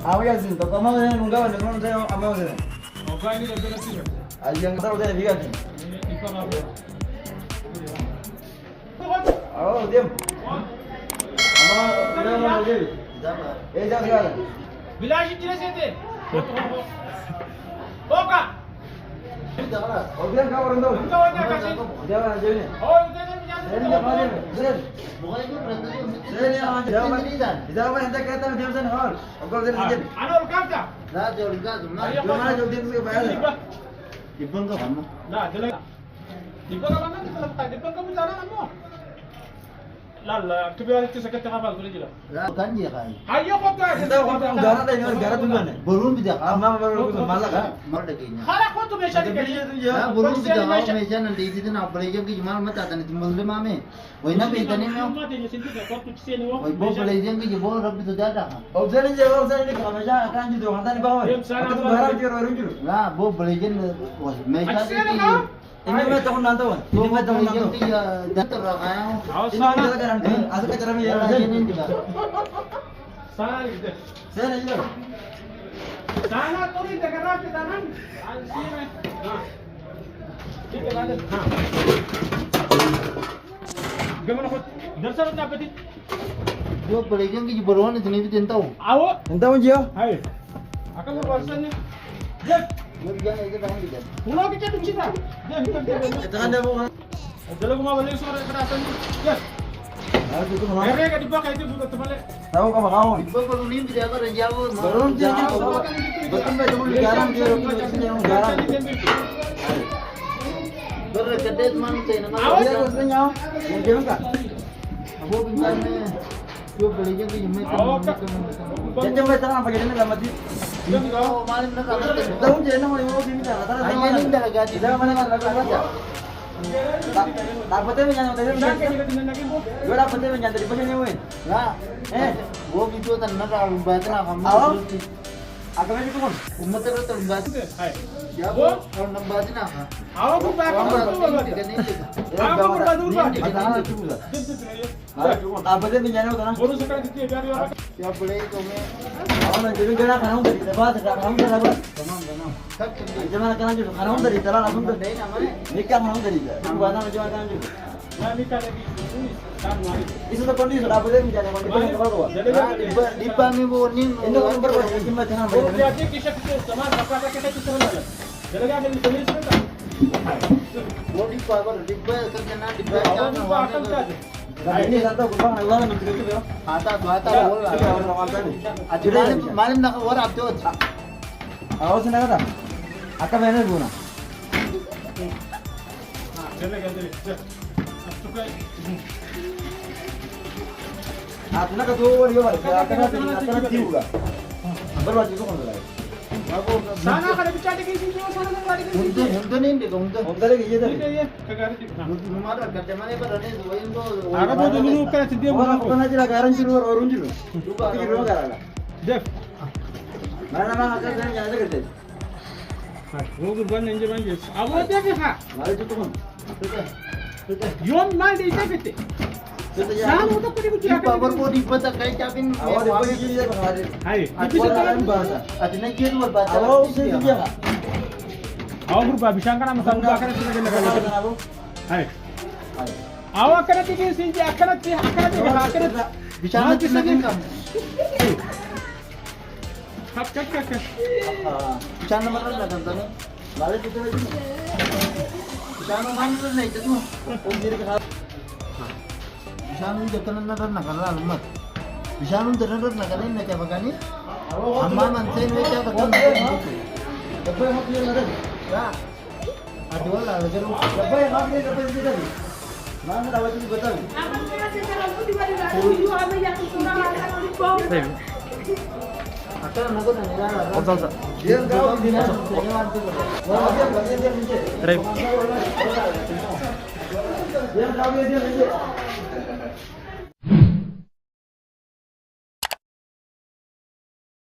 Aku ya sih, toko mau saya nunggu apa? Nunggu saya apa saya? Oke, ini udah beres ya. Yang kita udah bikin nih. Ini ikan apa? Oh, diam. Ama udah mau jadi. Jangan jangan. Bilashi jelasete. Oka. Oh, dia kau orang tahu. Engkau aja kasih. Jangan jadi. Oh, itu Saya ni apa dia? Saya. Saya ni apa? Tidak apa yang tak kata dia sana hal. Kau jadi jadi. Anor kata. Gimana jauh dia mesti bayar? Ibang ka mo? Nah, jelas. Di ba ka naman kita lang di ba ka bicara mo? Lala, kebiasaan itu sakit apa boleh jelas. Kan dia kan. Ayo kok ka. Kita orang negara tadi negara tujuan ni. Belum tidak Ama baru malah kan. Mal dekinya. Hala ko to mesha Jadi dikali. itu je. ना बोलूं भी जगह में ऐसा ना दे ना बड़े जब की जमाल मत आता नहीं तुम मुझे मामे वही ना बेचने में वही वो बड़े जब की वो रब तो ज्यादा Oh, jadi je, oh jadi kalau macam akan jadi orang tadi bawah. Aku berharap dia orang juru. ना वो बड़े जन मैं Ini मैं tahun nanti kan. Ini मैं tahun nanti. की दत्त रखा है Ini kita kan. Asal cara dia. ये नहीं दिखा Saya ni je. Sana to ni dekara ke danan. Ansi mein. Haan. ठीक है बात हाँ गमन को दर्शन होता पति वो बड़े जन की बरवान इतनी भी चिंता हो आओ Entah macam dia. हाय akan mau person ni jep वो जन ऐसे टाइम दिया pulau kita tu cita dia hitam dia Kita kan dia bukan. jalan rumah balik sore kerasan jep Aku tu mana? mereka di bawah itu bukan teman Tahu kau bakal. इब्बा को नहीं भी जाकर जाओ Baru dia betul betul garam dia orang garam. बर कटे मान से ना Dia rasanya. Yang dia enggak. वो भी जाने जो बड़े जन की हिम्मत Dia cuma tangan apa jadi nak mati. jep kau वो मालूम ना काम करते Tahu je nama dia ini tak. हैं ये नहीं लगा जी Tidak mana mana saja. Tak betul menyandang tadi. jangan kita tinggal lagi bu Yo dah betul menyandang di pasal ni weh. ना वो भी तो ना बात ना हम Awak. Aku macam tu pun. उम्मत रो तो बात हाय क्या वो और नंबर ना आओ bu back हम aku नहीं aku berubah dulu Ada anak tu pula. Tak betul menyandang tu na. baru sekarang kita biar dia क्या बड़े तो मैं Awak nak jadi kena kanam dari tempat, kanam dari apa? तमाम तमाम सब चल Jangan kena jadi kanam dari jalan langsung tu. नहीं ना हमारे Nikah kanam dari. Itu bukan nama jangan kanam juga. nah nikah lagi kan mari Itu tu kondisi sudah betul menyandang kondisi kalau tu. jadi डिब्बा में वो नहीं Ini nomor berapa? Cuma jangan वो betul. जाते कि शख्स के समान अपना कैसे किस तरह लगा चलेगा अगर पुलिस में का वो डिब्बा पर डिब्बा करके ना डिब्बा आवाज को आकल क्या है Ini satu kurang Allah nanti kita tu. आता बोल रहा है मालूम ना और आप तो Awas nak kata. Akan mana guna? चलेगा चलेगा अब तो क्या Aku nak tu orang juga. Akan tiu juga. Berwajib tu kalau lagi. साना करे बिचारे की चीज वो साना गाड़ी की उनसे हम तो नहीं देखो उनसे Untuk lagi je ठीक है tadi. ये कगारी दिखा हमारा करते माने पर रहने दो इनको आगे वो दulu kan dia Orang bukan aja lah garan juru orang juru. Tapi juru garan. देख Mana mana akan saya jangan kerja. वो गुरबान नेंजे बंजे अब वो देख हा Mari tu pun. योम मार दे इसे Kita नाम jangan. वो तो कुछ डिब्बा पर वो डिब्बा तक कहीं चाबिन Awak dia pergi je kemarin. हाय Aku akan bahasa. अतने केर वर बात Awak usah dia. आओ गुरबा बिशांका नाम संग आकर से लगा Aku. हाय आओ आकर के सिंजे आकर के आकर बिचारा कितना दिन का सब चेक कर बिचारा नंबर लगा था Mari tu tu. बिचारा मान नहीं तो तू Om diri ke sana. बिचारा जतन न करना कर रहा मत बिचारा जतन न करने न क्या बगानी अम्मा मन से में क्या बता Dapat yang dia ada. या अडवल अगर Dapat yang dia tadi. Mana dapat itu betul. अगर नको ना Dia kau di mana? Wah, dia minta. Dia kau dia minta.